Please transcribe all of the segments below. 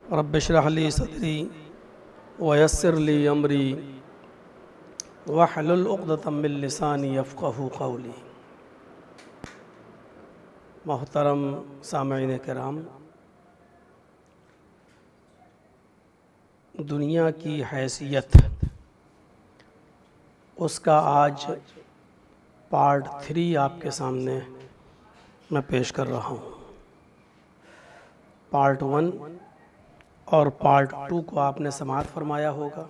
رب اشرح لی صدری ویسر لی امری واحلل عقدۃ من لسانی یفقہوا قولی۔ محترم سامعین کرام، دنیا کی حیثیت اس کا آج پارٹ 3 آپ کے سامنے میں پیش کر رہا ہوں۔ پارٹ 1 اور پارٹ 2 کو آپ نے سماعت فرمایا ہوگا۔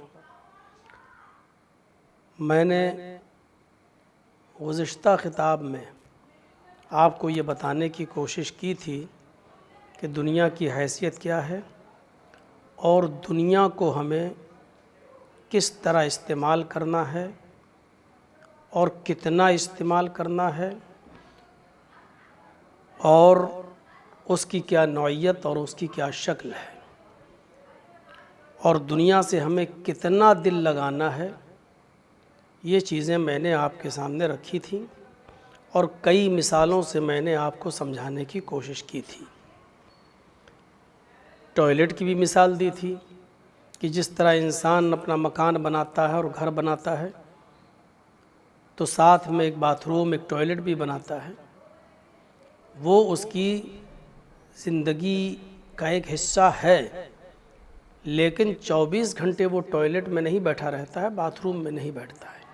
میں نے گزشتہ خطاب میں آپ کو یہ بتانے کی کوشش کی تھی کہ دنیا کی حیثیت کیا ہے اور دنیا کو ہمیں کس طرح استعمال کرنا ہے اور کتنا استعمال کرنا ہے اور اس کی کیا نوعیت اور اس کی کیا شکل ہے، اور دنیا سے ہمیں کتنا دل لگانا ہے۔ یہ چیزیں میں نے آپ کے سامنے رکھی تھیں اور کئی مثالوں سے میں نے آپ کو سمجھانے کی کوشش کی تھی۔ ٹوائلٹ کی بھی مثال دی تھی کہ جس طرح انسان اپنا مکان بناتا ہے اور گھر بناتا ہے تو ساتھ میں ایک باتھ روم، ایک ٹوائلٹ بھی بناتا ہے۔ وہ اس کی زندگی کا ایک حصہ ہے، لیکن 24 گھنٹے وہ ٹوائلٹ میں نہیں بیٹھا رہتا ہے، باتھ روم میں نہیں بیٹھتا ہے،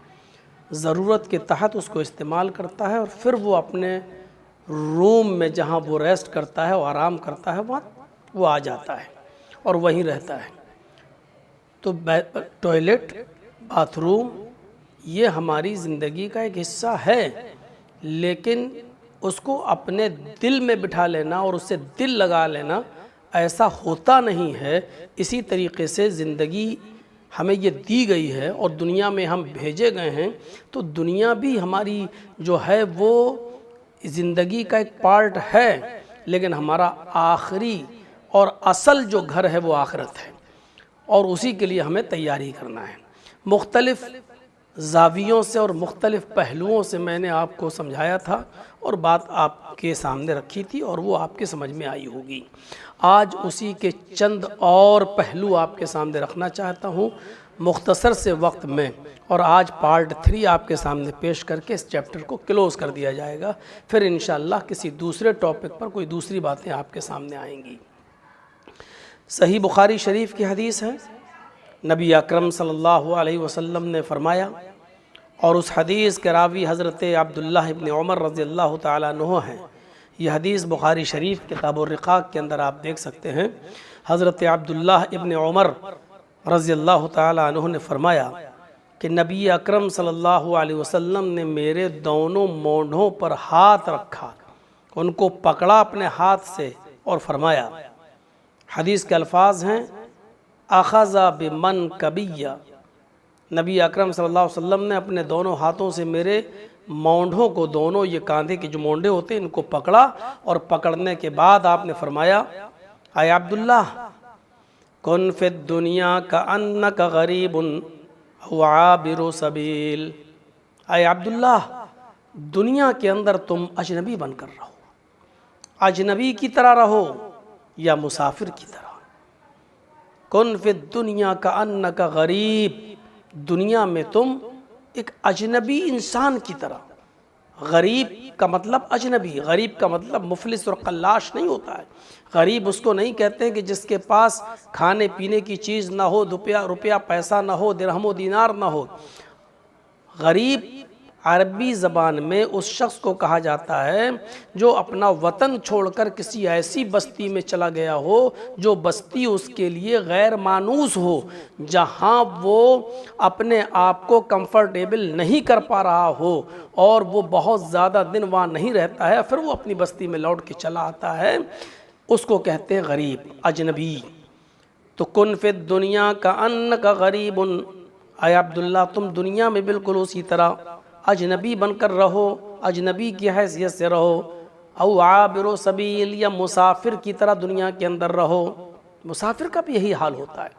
ضرورت کے تحت اس کو استعمال کرتا ہے اور پھر وہ اپنے روم میں جہاں وہ ریسٹ کرتا ہے اور آرام کرتا ہے وہاں وہ آ جاتا ہے اور وہیں رہتا ہے۔ تو ٹوائلٹ، باتھ روم یہ ہماری زندگی کا ایک حصہ ہے، لیکن اس کو اپنے دل میں بٹھا لینا اور اس سے دل لگا لینا ایسا ہوتا نہیں ہے۔ اسی طریقے سے زندگی ہمیں یہ دی گئی ہے اور دنیا میں ہم بھیجے گئے ہیں، تو دنیا بھی ہماری جو ہے وہ زندگی کا ایک پارٹ ہے، لیکن ہمارا آخری اور اصل جو گھر ہے وہ آخرت ہے، اور اسی کے لیے ہمیں تیاری کرنا ہے۔ مختلف زاویوں سے اور مختلف پہلوؤں سے میں نے آپ کو سمجھایا تھا اور بات آپ کے سامنے رکھی تھی اور وہ آپ کے سمجھ میں آئی ہوگی۔ آج اسی کے چند اور پہلو آپ کے سامنے رکھنا چاہتا ہوں مختصر سے وقت میں، اور آج پارٹ 3 آپ کے سامنے پیش کر کے اس چیپٹر کو کلوز کر دیا جائے گا۔ پھر انشاءاللہ کسی دوسرے ٹاپک پر کوئی دوسری باتیں آپ کے سامنے آئیں گی۔ صحیح بخاری شریف کی حدیث ہے، نبی اکرم صلی اللہ علیہ وسلم نے فرمایا، اور اس حدیث کے راوی حضرت عبداللہ ابن عمر رضی اللہ تعالیٰ عنہ ہیں۔ یہ حدیث بخاری شریف کتاب الرقاق کے اندر آپ دیکھ سکتے ہیں۔ حضرت عبداللہ ابن عمر رضی اللہ تعالیٰ عنہ نے فرمایا کہ نبی اکرم صلی اللہ علیہ وسلم نے میرے دونوں مونڈھوں پر ہاتھ رکھا، ان کو پکڑا اپنے ہاتھ سے اور فرمایا، حدیث کے الفاظ ہیں، اخذ بمنکبی، نبی اکرم صلی اللہ علیہ وسلم نے اپنے دونوں ہاتھوں سے میرے مونڈھوں کو، دونوں یہ کاندھے کے جو مونڈے ہوتے ہیں ان کو پکڑا، اور پکڑنے کے بعد آپ نے فرمایا، اے عبداللہ کن فی الدنیا کأنک غریب او عابر سبیل، اے عبداللہ دنیا کے اندر تم اجنبی بن کر رہو، اجنبی کی طرح رہو یا مسافر کی طرح۔ کن فی الدنیا کأنک غریب، دنیا میں تم ایک اجنبی انسان کی طرح۔ غریب کا مطلب اجنبی، غریب کا مطلب مفلس اور قلاش نہیں ہوتا ہے۔ غریب اس کو نہیں کہتے ہیں کہ جس کے پاس کھانے پینے کی چیز نہ ہو، روپیہ پیسہ نہ ہو، درہم و دینار نہ ہو۔ غریب عربی زبان میں اس شخص کو کہا جاتا ہے جو اپنا وطن چھوڑ کر کسی ایسی بستی میں چلا گیا ہو جو بستی اس کے لیے غیر مانوس ہو، جہاں وہ اپنے آپ کو کمفرٹیبل نہیں کر پا رہا ہو اور وہ بہت زیادہ دن وہاں نہیں رہتا ہے، پھر وہ اپنی بستی میں لوٹ کے چلا آتا ہے، اس کو کہتے ہیں غریب، اجنبی۔ تو کن فی الدنیا کأنک غریب، اے عبداللہ تم دنیا میں بالکل اسی طرح اجنبی بن کر رہو، اجنبی کی حیثیت سے رہو، او عابر سبیل یا مسافر کی طرح دنیا کے اندر رہو۔ مسافر کا بھی یہی حال ہوتا ہے،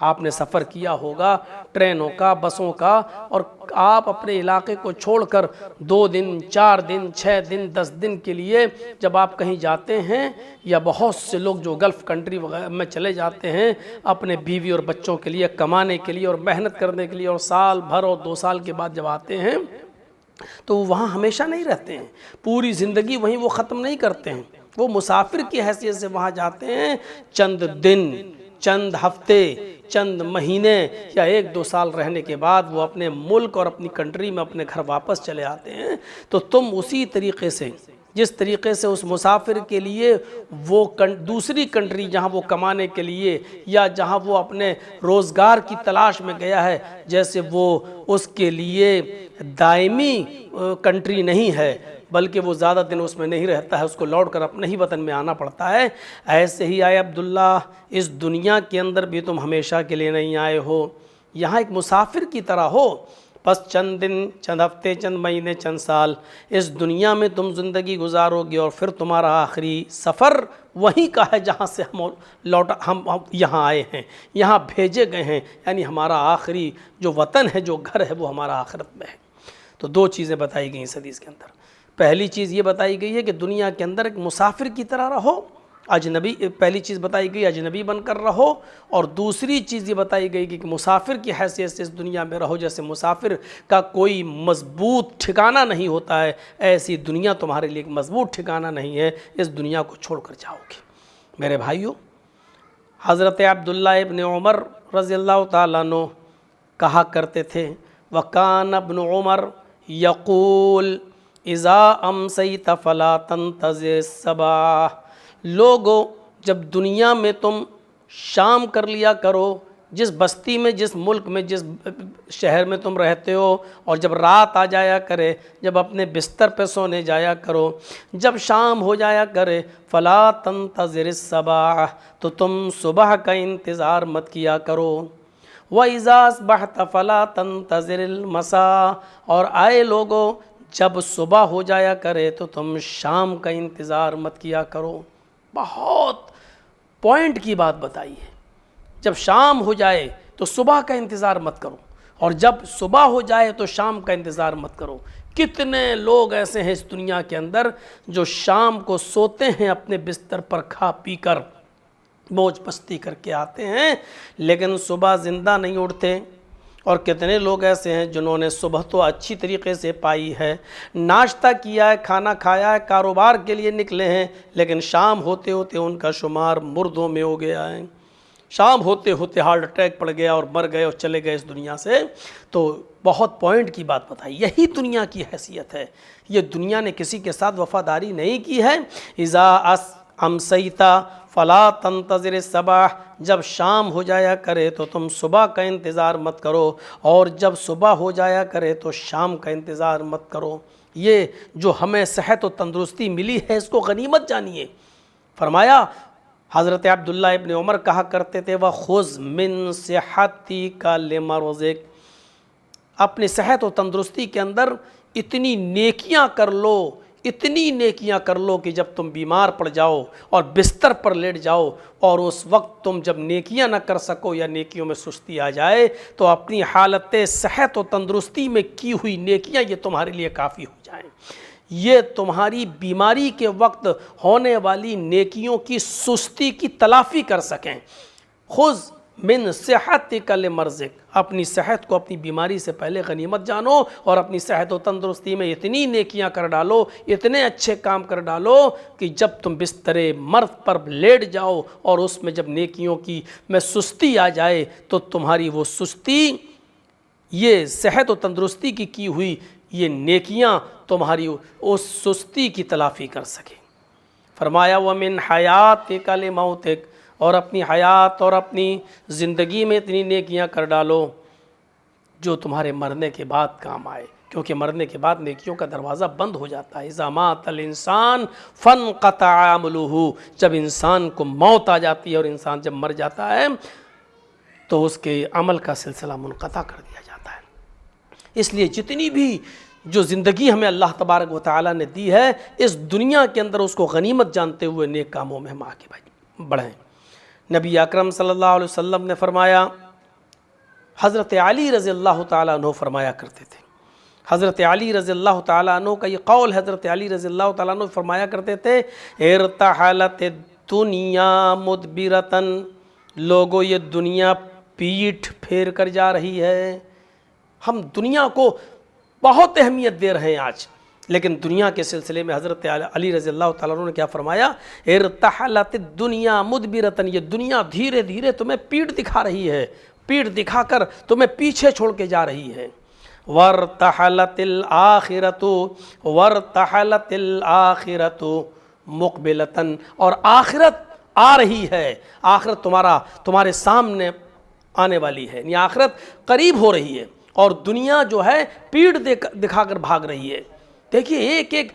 آپ نے سفر کیا ہوگا ٹرینوں کا، بسوں کا، اور آپ اپنے علاقے کو چھوڑ کر 2 دن 4 دن 6 دن 10 دن کے لیے جب آپ کہیں جاتے ہیں، یا بہت سے لوگ جو گلف کنٹری وغیرہ میں چلے جاتے ہیں اپنے بیوی اور بچوں کے لیے کمانے کے لیے اور محنت کرنے کے لیے، اور سال بھر اور 2 سال کے بعد جب آتے ہیں تو وہ وہاں ہمیشہ نہیں رہتے ہیں، پوری زندگی وہیں وہ ختم نہیں کرتے ہیں، وہ مسافر کی حیثیت سے وہاں جاتے ہیں، چند دن، چند ہفتے، چند مہینے یا 1-2 سال رہنے کے بعد وہ اپنے ملک اور اپنی کنٹری میں اپنے گھر واپس چلے آتے ہیں۔ تو تم اسی طریقے سے، جس طریقے سے اس مسافر کے لیے وہ دوسری کنٹری جہاں وہ کمانے کے لیے یا جہاں وہ اپنے روزگار کی تلاش میں گیا ہے، جیسے وہ اس کے لیے دائمی کنٹری نہیں ہے بلکہ وہ زیادہ دن اس میں نہیں رہتا ہے، اس کو لوٹ کر اپنے ہی وطن میں آنا پڑتا ہے، ایسے ہی آئے عبداللہ اس دنیا کے اندر بھی تم ہمیشہ کے لیے نہیں آئے ہو، یہاں ایک مسافر کی طرح ہو، بس چند دن، چند ہفتے، چند مہینے، چند سال اس دنیا میں تم زندگی گزارو گے، اور پھر تمہارا آخری سفر وہیں کا ہے جہاں سے ہم یہاں آئے ہیں، یہاں بھیجے گئے ہیں، یعنی ہمارا آخری جو وطن ہے، جو گھر ہے، وہ ہمارا آخرت میں ہے۔ تو 2 چیزیں بتائی گئی اس حدیث کے اندر، پہلی چیز یہ بتائی گئی ہے کہ دنیا کے اندر ایک مسافر کی طرح رہو، اجنبی، پہلی چیز بتائی گئی اجنبی بن کر رہو، اور دوسری چیز یہ بتائی گئی کہ مسافر کی حیثیت سے اس دنیا میں رہو، جیسے مسافر کا کوئی مضبوط ٹھکانہ نہیں ہوتا ہے، ایسی دنیا تمہارے لیے ایک مضبوط ٹھکانہ نہیں ہے، اس دنیا کو چھوڑ کر جاؤ گے۔ میرے بھائیوں، حضرت عبداللہ ابن عمر رضی اللہ تعالیٰ عنہ کہا کرتے تھے، وَكَانَ ابْنُ عُمَرْ يَقُولُ اِذَا أَمْسَيْتَ فَلَا تَنْتَظِرِ الصَّبَاحَ، لوگو جب دنیا میں تم شام کر لیا کرو، جس بستی میں، جس ملک میں، جس شہر میں تم رہتے ہو، اور جب رات آ جایا کرے، جب اپنے بستر پہ سونے جایا کرو، جب شام ہو جایا کرے، فَلَا تَنْتَظِرِ الصَّبَاحَ، تو تم صبح کا انتظار مت کیا کرو، وَإِذَا أَصْبَحْتَ فَلَا تَنْتَظِرِ الْمَسَاءَ، اور آئے لوگو جب صبح ہو جایا کرے تو تم شام کا انتظار مت کیا کرو۔ بہت پوائنٹ کی بات بتائی ہے، جب شام ہو جائے تو صبح کا انتظار مت کرو، اور جب صبح ہو جائے تو شام کا انتظار مت کرو۔ کتنے لوگ ایسے ہیں اس دنیا کے اندر جو شام کو سوتے ہیں اپنے بستر پر کھا پی کر، موج مستی کر کے آتے ہیں، لیکن صبح زندہ نہیں اٹھتے، اور کتنے لوگ ایسے ہیں جنہوں نے صبح تو اچھی طریقے سے پائی ہے، ناشتہ کیا ہے، کھانا کھایا ہے، کاروبار کے لیے نکلے ہیں، لیکن شام ہوتے ہوتے ان کا شمار مردوں میں ہو گیا ہے، شام ہوتے ہوتے ہارٹ اٹیک پڑ گیا اور مر گئے اور چلے گئے اس دنیا سے۔ تو بہت پوائنٹ کی بات بتائی، یہی دنیا کی حیثیت ہے، یہ دنیا نے کسی کے ساتھ وفاداری نہیں کی ہے۔ اذا امسیتا فلا تنتظر الصباح، جب شام ہو جایا کرے تو تم صبح کا انتظار مت کرو، اور جب صبح ہو جایا کرے تو شام کا انتظار مت کرو۔ یہ جو ہمیں صحت و تندرستی ملی ہے اس کو غنیمت جانیے۔ فرمایا حضرت عبداللہ ابن عمر کہا کرتے تھے، وَخُذْ مِن صِحَّتِكَ لِمَرْضِكَ، اپنی صحت و تندرستی کے اندر اتنی نیکیاں کر لو، اتنی نیکیاں کر لو کہ جب تم بیمار پڑ جاؤ اور بستر پر لیٹ جاؤ، اور اس وقت تم جب نیکیاں نہ کر سکو یا نیکیوں میں سستی آ جائے، تو اپنی حالت صحت و تندرستی میں کی ہوئی نیکیاں یہ تمہارے لیے کافی ہو جائیں، یہ تمہاری بیماری کے وقت ہونے والی نیکیوں کی سستی کی تلافی کر سکیں۔ خذ من صحتک لمرضک، اپنی صحت کو اپنی بیماری سے پہلے غنیمت جانو، اور اپنی صحت و تندرستی میں اتنی نیکیاں کر ڈالو، اتنے اچھے کام کر ڈالو کہ جب تم بستر مرض پر لیٹ جاؤ اور اس میں جب نیکیوں کی میں سستی آ جائے تو تمہاری وہ سستی، یہ صحت و تندرستی کی ہوئی یہ نیکیاں تمہاری اس سستی کی تلافی کر سکیں۔ فرمایا وَمِنْ حَيَاتِكَ لِمَوْتِكَ، اور اپنی حیات اور اپنی زندگی میں اتنی نیکیاں کر ڈالو جو تمہارے مرنے کے بعد کام آئے، کیونکہ مرنے کے بعد نیکیوں کا دروازہ بند ہو جاتا ہے۔ اذا مات الانسان فانقطع عملہ، جب انسان کو موت آ جاتی ہے اور انسان جب مر جاتا ہے تو اس کے عمل کا سلسلہ منقطع کر دیا جاتا ہے۔ اس لیے جتنی بھی جو زندگی ہمیں اللہ تبارک و تعالیٰ نے دی ہے، اس دنیا کے اندر اس کو غنیمت جانتے ہوئے نیک کاموں میں ہم آگے بڑھیں۔ نبی اکرم صلی اللہ علیہ وسلم نے فرمایا حضرت علی رضی اللہ تعالیٰ عنہ فرمایا کرتے تھے، حضرت علی رضی اللہ تعالیٰ عنہ کا یہ قول، حضرت علی رضی اللہ تعالیٰ عنہ فرمایا کرتے تھے ارتحلت الدنیا مدبرتن، لوگوں یہ دنیا پیٹھ پھیر کر جا رہی ہے۔ ہم دنیا کو بہت اہمیت دے رہے ہیں آج، لیکن دنیا کے سلسلے میں حضرت علی رضی اللہ تعالیٰ عنہ نے کیا فرمایا، ارتحلت الدنیا مدبرتن، یہ دنیا دھیرے دھیرے تمہیں پیٹھ دکھا رہی ہے، پیٹھ دکھا کر تمہیں پیچھے چھوڑ کے جا رہی ہے۔ وارتحلت الآخرۃ، وارتحلت الآخرۃ مقبلتن، اور آخرت آ رہی ہے، آخرت تمہارے سامنے آنے والی ہے، یعنی آخرت قریب ہو رہی ہے، اور دنیا جو ہے پیٹھ دکھا کر بھاگ رہی ہے۔ دیکھیے ایک ایک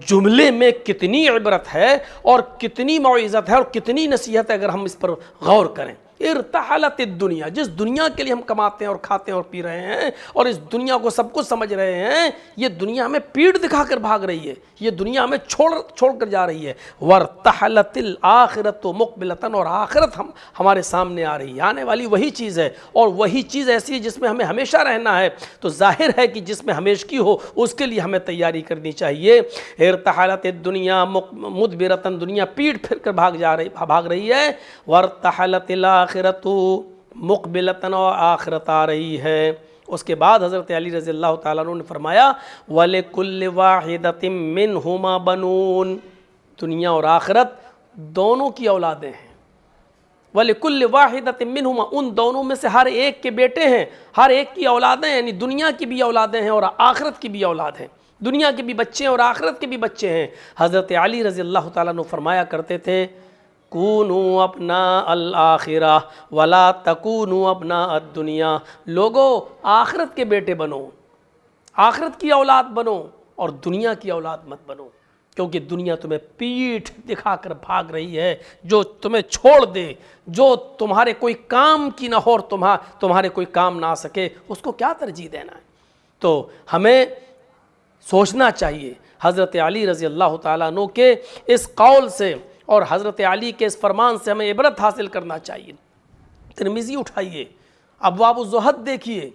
جملے میں کتنی عبرت ہے اور کتنی موعظت ہے اور کتنی نصیحت ہے، اگر ہم اس پر غور کریں۔ ارتحلت الدنیا، جس دنیا کے لیے ہم کماتے ہیں اور کھاتے ہیں اور پی رہے ہیں اور اس دنیا کو سب کچھ سمجھ رہے ہیں، یہ دنیا ہمیں پیٹھ دکھا کر بھاگ رہی ہے، یہ دنیا ہمیں چھوڑ کر جا رہی ہے۔ وارتحلت الآخرۃ مقبلتن، اور آخرت ہمارے سامنے آ رہی ہے، آنے والی وہی چیز ہے، اور وہی چیز ایسی ہے جس میں ہمیں ہمیشہ رہنا ہے، تو ظاہر ہے کہ جس میں ہمیشگی ہو اس کے لیے ہمیں تیاری کرنی چاہیے۔ ارتحلت الدنیا مدبرتن، دنیا پیٹھ پھر کر بھاگ رہی ہے۔ وارتحلت الآخرۃ مقبلتن، اور آخرت آ رہی ہے۔ اس کے بعد حضرت علی رضی اللہ تعالیٰ عنہ نے فرمایا وَلِكُلِّ وَاحِدَةٍ مِّنْهُمَا بَنُونَ، دنیا اور آخرت دونوں کی اولادیں ہیں۔ وَلِكُلِّ وَاحِدَةٍ مِّنْهُمَا، ان دونوں میں سے ہر ایک کے بیٹے ہیں، ہر ایک کی اولادیں ہیں، یعنی دنیا کی بھی اولادیں ہیں اور آخرت کی بھی اولاد ہیں، دنیا کے بھی بچے ہیں اور آخرت کے بھی بچے ہیں۔ حضرت علی رضی اللہ تعالیٰ عنہ فرمایا کرتے تھے کونوا ابناء الآخرہ ولا تکونوا ابناء الدنیا، لوگو آخرت کے بیٹے بنو، آخرت کی اولاد بنو اور دنیا کی اولاد مت بنو، کیونکہ دنیا تمہیں پیٹھ دکھا کر بھاگ رہی ہے، جو تمہیں چھوڑ دے، جو تمہارے کوئی کام کی نہ ہو اور تمہارے کوئی کام نہ آ سکے، اس کو کیا ترجیح دینا ہے؟ تو ہمیں سوچنا چاہیے حضرت علی رضی اللہ تعالیٰ عنہ کے اس قول سے اور حضرت علی کے اس فرمان سے ہمیں عبرت حاصل کرنا چاہیے۔ ترمذی اٹھائیے، ابواب الزہد دیکھیے،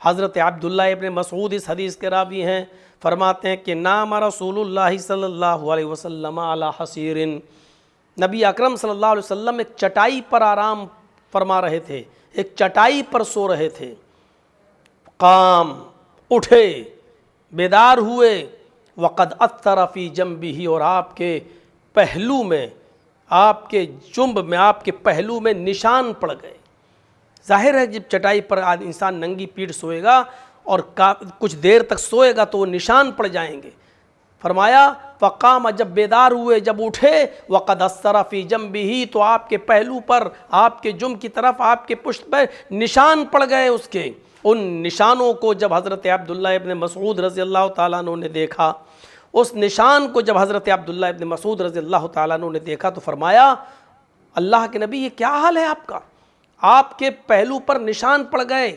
حضرت عبداللہ ابن مسعود اس حدیث کے راوی ہیں، فرماتے ہیں کہ نام رسول اللہ صلی اللہ علیہ وسلم علی حصیر، نبی اکرم صلی اللہ علیہ وسلم ایک چٹائی پر آرام فرما رہے تھے، ایک چٹائی پر سو رہے تھے، قام، اٹھے، بیدار ہوئے، وقد اثر فی جنبہ، اور آپ کے پہلو میں، آپ کے جنب میں، آپ کے پہلو میں نشان پڑ گئے۔ ظاہر ہے جب چٹائی پر انسان ننگی پیٹھ سوئے گا اور کچھ دیر تک سوئے گا تو وہ نشان پڑ جائیں گے۔ فرمایا فقام، جب بیدار ہوئے، جب اٹھے، وقد اثر فی جنبہ، تو آپ کے پہلو پر، آپ کے جنب کی طرف، آپ کے پشت پر نشان پڑ گئے اس کے۔ ان نشانوں کو جب حضرت عبداللہ ابن مسعود رضی اللہ تعالیٰ عنہ نے دیکھا، اس نشان کو جب حضرت عبداللہ ابن مسعود رضی اللہ تعالیٰ عنہ نے دیکھا تو فرمایا اللہ کے نبی یہ کیا حال ہے آپ کا؟ آپ کے پہلو پر نشان پڑ گئے،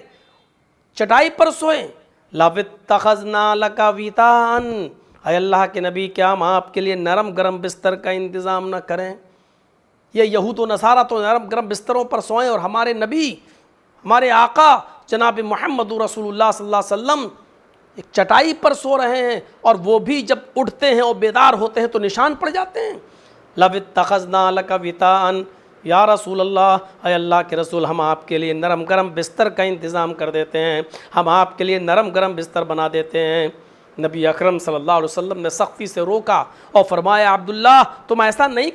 چٹائی پر سوئے۔ لَوِ اتَّخَذْنَا لَكَ وِطَاءً، اے اللہ کے نبی کیا ہم آپ کے لیے نرم گرم بستر کا انتظام نہ کریں؟ یہ یہود و نصارہ تو نرم گرم بستروں پر سوئیں، اور ہمارے نبی، ہمارے آقا جناب محمد رسول اللہ صلی اللہ علیہ وسلم ایک چٹائی پر سو رہے ہیں، اور وہ بھی جب اٹھتے ہیں اور بیدار ہوتے ہیں تو نشان پڑ جاتے ہیں۔ لَوِ اتَّخَذْنَا لَكَ وِطَاءً، یا رسول اللہ، اے اللہ کے رسول ہم آپ کے لیے نرم گرم بستر کا انتظام کر دیتے ہیں، ہم آپ کے لیے نرم گرم بستر بنا دیتے ہیں۔ نبی اکرم صلی اللہ علیہ وسلم نے سختی سے روکا اور فرمایا عبداللہ تم ایسا نہیں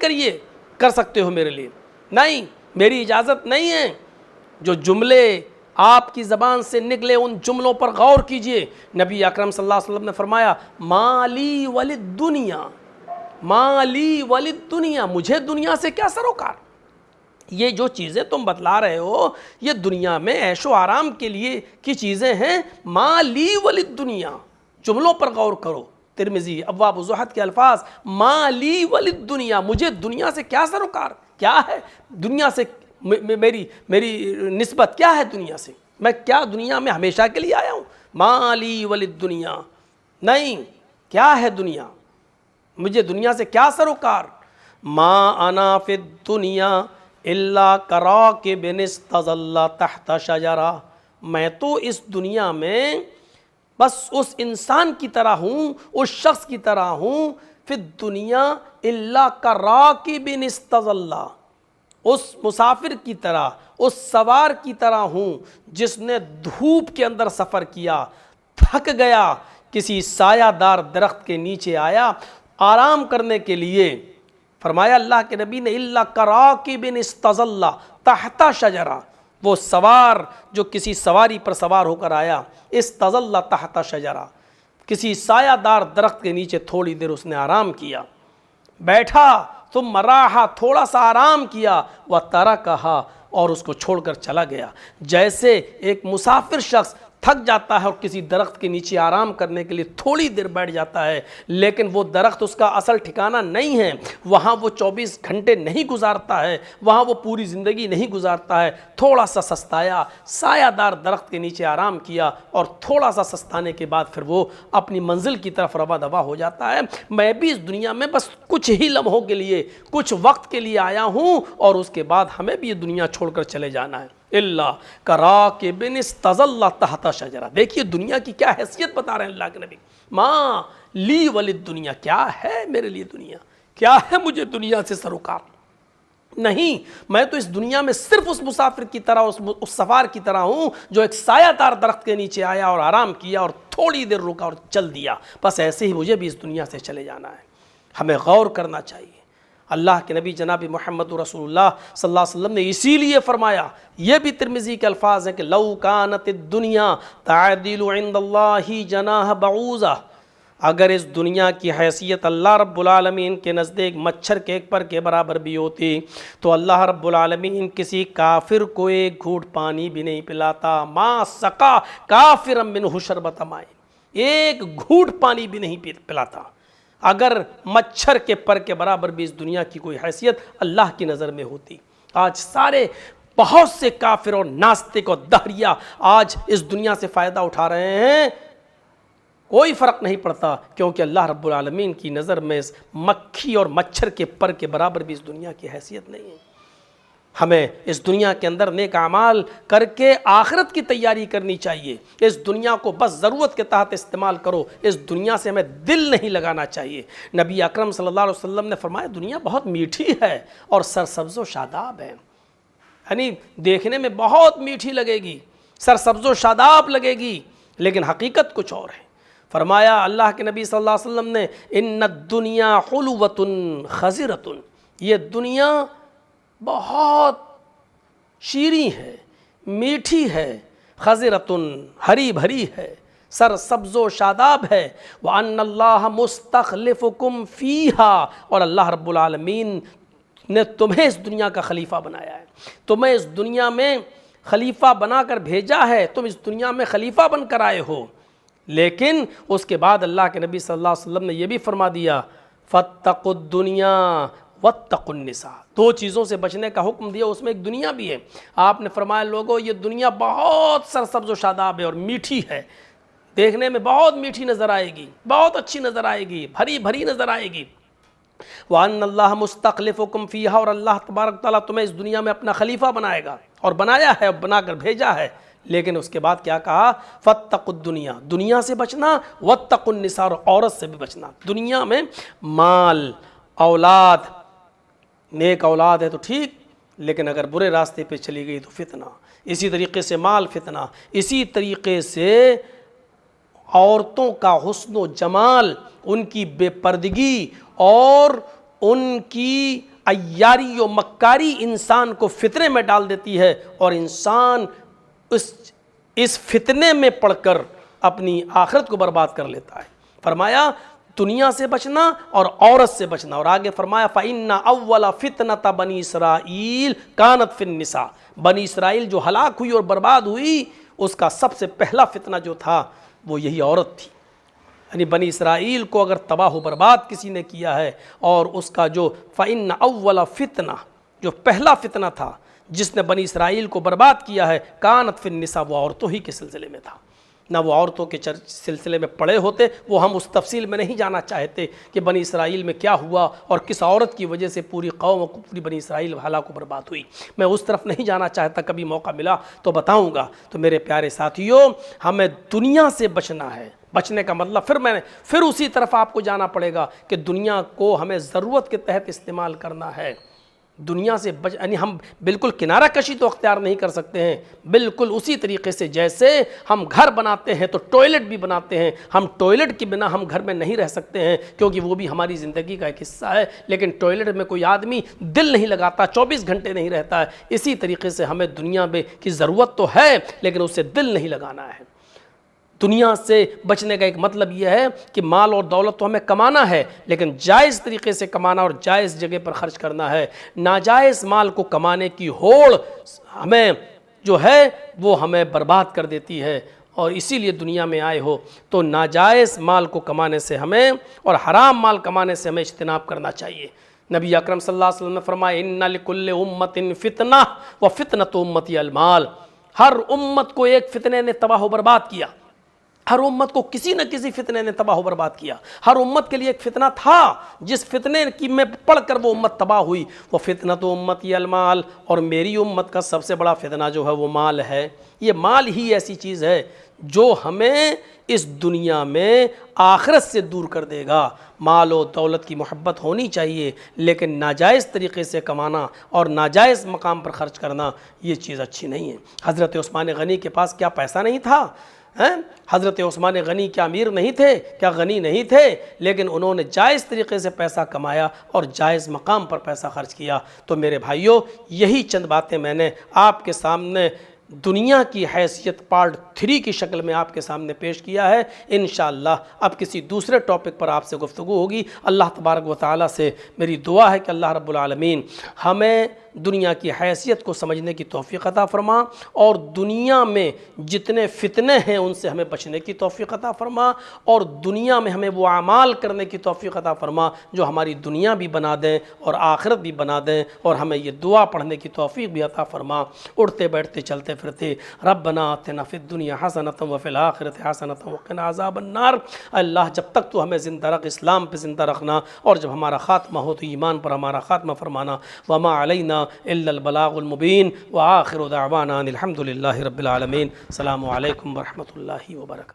کر سکتے ہو میرے لیے، نہیں، میری اجازت نہیں ہے۔ جو جملے آپ کی زبان سے نکلے ان جملوں پر غور کیجئے۔ نبی اکرم صلی اللہ علیہ وسلم نے فرمایا مالی وللدنیا، مالی وللدنیا، مجھے دنیا سے کیا سروکار؟ یہ جو چیزیں تم بتلا رہے ہو یہ دنیا میں عیش و آرام کے لیے کی چیزیں ہیں، مالی وللدنیا، جملوں پر غور کرو۔ ترمذی ابواب الزہد کے الفاظ، مالی وللدنیا، مجھے دنیا سے کیا سروکار؟ کیا ہے دنیا سے میری نسبت کیا ہے دنیا سے؟ میں کیا دنیا میں ہمیشہ کے لیے آیا ہوں؟ مالی وللدنیا، نہیں، کیا ہے دنیا؟ مجھے دنیا سے کیا سروکار؟ ما انا فی الدنیا الا کراکب استظل تحت شجرہ، میں تو اس دنیا میں بس اس انسان کی طرح ہوں، اس شخص کی طرح ہوں، فی الدنیا الا کراکب استظل، اس مسافر کی طرح، اس سوار کی طرح ہوں جس نے دھوپ کے اندر سفر کیا، تھک گیا، کسی سایہ دار درخت کے نیچے آیا آرام کرنے کے لیے۔ فرمایا اللہ کے نبی نے الا کراکب استظل تحت شجرہ، وہ سوار جو کسی سواری پر سوار ہو کر آیا، استظل تحت شجرہ، کسی سایہ دار درخت کے نیچے تھوڑی دیر اس نے آرام کیا، بیٹھا، ثم راحا، تھوڑا سا آرام کیا، وترکھا، اور اس کو چھوڑ کر چلا گیا۔ جیسے ایک مسافر شخص تھک جاتا ہے اور کسی درخت کے نیچے آرام کرنے کے لیے تھوڑی دیر بیٹھ جاتا ہے، لیکن وہ درخت اس کا اصل ٹھکانہ نہیں ہے، وہاں وہ 24 گھنٹے نہیں گزارتا ہے، وہاں وہ پوری زندگی نہیں گزارتا ہے، تھوڑا سا سستایا، سایہ دار درخت کے نیچے آرام کیا، اور تھوڑا سا سستانے کے بعد پھر وہ اپنی منزل کی طرف رواں دواں ہو جاتا ہے۔ میں بھی اس دنیا میں بس کچھ ہی لمحوں کے لیے، کچھ وقت کے لیے آیا ہوں، اور اس کے بعد ہمیں بھی یہ دنیا چھوڑ کر چلے جانا ہے۔ اللہ کراکب استظل تحت شجرہ، دیکھیے دنیا کی کیا حیثیت بتا رہے ہیں اللہ کے نبی۔ ماں لی ولد دنیا، کیا ہے میرے لیے دنیا، کیا ہے مجھے دنیا سے سروکار؟ نہیں، میں تو اس دنیا میں صرف اس مسافر کی طرح، اس سفار کی طرح ہوں جو ایک سایہ دار درخت کے نیچے آیا اور آرام کیا اور تھوڑی دیر رکا اور چل دیا، بس ایسے ہی مجھے بھی اس دنیا سے چلے جانا ہے۔ ہمیں غور کرنا چاہیے۔ اللہ کے نبی جناب محمد رسول اللہ صلی اللہ علیہ وسلم نے اسی لیے فرمایا، یہ بھی ترمذی کے الفاظ ہیں کہ لو کانت الدنیا تعدل عند اللہ جناح بعوضہ، اگر اس دنیا کی حیثیت اللہ رب العالمین کے نزدیک مچھر کے ایک پر کے برابر بھی ہوتی تو اللہ رب العالمین کسی کافر کو ایک گھونٹ پانی بھی نہیں پلاتا، ما سقا کافرا منہ شربۃ ماء، ایک گھونٹ پانی بھی نہیں پلاتا، اگر مچھر کے پر کے برابر بھی اس دنیا کی کوئی حیثیت اللہ کی نظر میں ہوتی۔ آج سارے بہت سے کافر اور ناستک اور دہریہ آج اس دنیا سے فائدہ اٹھا رہے ہیں، کوئی فرق نہیں پڑتا، کیونکہ اللہ رب العالمین کی نظر میں اس مکھی اور مچھر کے پر کے برابر بھی اس دنیا کی حیثیت نہیں ہے۔ ہمیں اس دنیا کے اندر نیک اعمال کر کے آخرت کی تیاری کرنی چاہیے۔ اس دنیا کو بس ضرورت کے تحت استعمال کرو، اس دنیا سے ہمیں دل نہیں لگانا چاہیے۔ نبی اکرم صلی اللہ علیہ وسلم نے فرمایا دنیا بہت میٹھی ہے اور سرسبز و شاداب ہے، یعنی دیکھنے میں بہت میٹھی لگے گی، سرسبز و شاداب لگے گی، لیکن حقیقت کچھ اور ہے۔ فرمایا اللہ کے نبی صلی اللہ علیہ وسلم نے ان الدنیا حلوۃ خضرۃ، یہ دنیا بہت شیریں ہے، میٹھی ہے، خضرۃ ہری بھری ہے، سر سبز و شاداب ہے، وَأَنَّ اللَّهَ مُسْتَخْلِفُكُمْ فِيهَا، اور اللہ رب العالمین نے تمہیں اس دنیا کا خلیفہ بنایا ہے، تمہیں اس دنیا میں خلیفہ بنا کر بھیجا ہے، تم اس دنیا میں خلیفہ بن کر آئے ہو۔ لیکن اس کے بعد اللہ کے نبی صلی اللہ علیہ وسلم نے یہ بھی فرما دیا فَاتَّقُوا الدُّنْيَا وَاتَّقُوا النِّسَاءَ، دو چیزوں سے بچنے کا حکم دیا، اس میں ایک دنیا بھی ہے۔ آپ نے فرمایا لوگوں یہ دنیا بہت سرسبز و شاداب ہے اور میٹھی ہے، دیکھنے میں بہت میٹھی نظر آئے گی، بہت اچھی نظر آئے گی، بھری بھری نظر آئے گی۔ وَأَنَّ اللَّهَ مُسْتَخْلِفُكُمْ فِيهَا، اور اللہ تبارک تعالیٰ تمہیں اس دنیا میں اپنا خلیفہ بنائے گا، اور بنایا ہے، بنا کر بھیجا ہے۔ لیکن اس کے بعد کیا کہا فَاتَّقُوا الدُّنْيَا، دنیا سے بچنا، وَاتَّقُوا النِّسَاء، اور عورت سے بھی بچنا۔ دنیا میں مال، اولاد، نیک اولاد ہے تو ٹھیک، لیکن اگر برے راستے پہ چلی گئی تو فتنہ، اسی طریقے سے مال فتنہ، اسی طریقے سے عورتوں کا حسن و جمال، ان کی بے پردگی اور ان کی عیاری و مکاری انسان کو فتنے میں ڈال دیتی ہے، اور انسان اس فتنے میں پڑ کر اپنی آخرت کو برباد کر لیتا ہے۔ فرمایا دنیا سے بچنا اور عورت سے بچنا، اور آگے فرمایا فَإِنَّ أَوَّلَ فِتْنَةَ بَنِي إِسْرَائِيلَ كَانَتْ فِي النِّسَاءِ، بنی اسرائیل جو ہلاک ہوئی اور برباد ہوئی اس کا سب سے پہلا فتنہ جو تھا وہ یہی عورت تھی۔ یعنی بنی اسرائیل کو اگر تباہ و برباد کسی نے کیا ہے، اور اس کا جو فَإِنَّ أَوَّلَ فِتْنَةَ، جو پہلا فتنہ تھا جس نے بنی اسرائیل کو برباد کیا ہے، کانت فی النساء، وہ عورتوں ہی کے سلسلے میں تھا۔ نہ وہ عورتوں کے سلسلے میں پڑے ہوتے، وہ ہم اس تفصیل میں نہیں جانا چاہتے کہ بنی اسرائیل میں کیا ہوا اور کس عورت کی وجہ سے پوری قوم پوری بنی اسرائیل ہلاک و برباد ہوئی، میں اس طرف نہیں جانا چاہتا، کبھی موقع ملا تو بتاؤں گا۔ تو میرے پیارے ساتھیوں، ہمیں دنیا سے بچنا ہے۔ بچنے کا مطلب پھر اسی طرف آپ کو جانا پڑے گا کہ دنیا کو ہمیں ضرورت کے تحت استعمال کرنا ہے۔ دنیا سے یعنی ہم بالکل کنارہ کشی تو اختیار نہیں کر سکتے ہیں، بالکل اسی طریقے سے جیسے ہم گھر بناتے ہیں تو ٹوائلٹ بھی بناتے ہیں، ہم ٹوائلٹ کے بنا ہم گھر میں نہیں رہ سکتے ہیں کیونکہ وہ بھی ہماری زندگی کا ایک حصہ ہے، لیکن ٹوائلٹ میں کوئی آدمی دل نہیں لگاتا، 24 گھنٹے نہیں رہتا ہے۔ اسی طریقے سے ہمیں دنیا میں کی ضرورت تو ہے لیکن اسے دل نہیں لگانا ہے۔ دنیا سے بچنے کا ایک مطلب یہ ہے کہ مال اور دولت تو ہمیں کمانا ہے لیکن جائز طریقے سے کمانا اور جائز جگہ پر خرچ کرنا ہے۔ ناجائز مال کو کمانے کی ہوڑ ہمیں جو ہے وہ ہمیں برباد کر دیتی ہے، اور اسی لیے دنیا میں آئے ہو تو ناجائز مال کو کمانے سے ہمیں اور حرام مال کمانے سے ہمیں اجتناب کرنا چاہیے۔ نبی اکرم صلی اللہ علیہ وسلم نے فرمایا ان لکل امت فتنہ وفتنۃ امتی المال، ہر امت کو ایک فتنے نے تباہ و برباد کیا، ہر امت کو کسی نہ کسی فتنے نے تباہ و برباد کیا۔ ہر امت کے لیے ایک فتنہ تھا جس فتنے کی میں پڑھ کر وہ امت تباہ ہوئی، وہ فتنۃ امتی المال، اور میری امت کا سب سے بڑا فتنہ جو ہے وہ مال ہے۔ یہ مال ہی ایسی چیز ہے جو ہمیں اس دنیا میں آخرت سے دور کر دے گا۔ مال و دولت کی محبت ہونی چاہیے لیکن ناجائز طریقے سے کمانا اور ناجائز مقام پر خرچ کرنا یہ چیز اچھی نہیں ہے۔ حضرت عثمان غنی کے پاس کیا پیسہ نہیں تھا؟ حضرت عثمان غنی کیا امیر نہیں تھے؟ کیا غنی نہیں تھے؟ لیکن انہوں نے جائز طریقے سے پیسہ کمایا اور جائز مقام پر پیسہ خرچ کیا۔ تو میرے بھائیوں، یہی چند باتیں میں نے آپ کے سامنے دنیا کی حیثیت پارٹ 3 کی شکل میں آپ کے سامنے پیش کیا ہے۔ انشاءاللہ اب کسی دوسرے ٹاپک پر آپ سے گفتگو ہوگی۔ اللہ تبارک و تعالیٰ سے میری دعا ہے کہ اللہ رب العالمین ہمیں دنیا کی حیثیت کو سمجھنے کی توفیق عطا فرما اور دنیا میں جتنے فتنے ہیں ان سے ہمیں بچنے کی توفیق عطا فرما، اور دنیا میں ہمیں وہ اعمال کرنے کی توفیق عطا فرما جو ہماری دنیا بھی بنا دیں اور آخرت بھی بنا دیں، اور ہمیں یہ دعا پڑھنے کی توفیق بھی عطا فرما۔ اٹھتے بیٹھتے چلتے پھرتے ربنا آتنا فی الدنیا حسنۃ وفی الآخرۃ حسنۃ وقنا عذاب النار۔ اللہ جب تک تو ہمیں زندہ رکھ، اسلام پہ زندہ رکھنا، اور جب ہمارا خاتمہ ہو تو ایمان پر ہمارا خاتمہ فرمانا۔ وما علینا الا البلاغ المبین وآخر دعوانا ان الحمد للہ رب العالمین۔ السلام علیکم ورحمۃ اللہ وبرکاتہ۔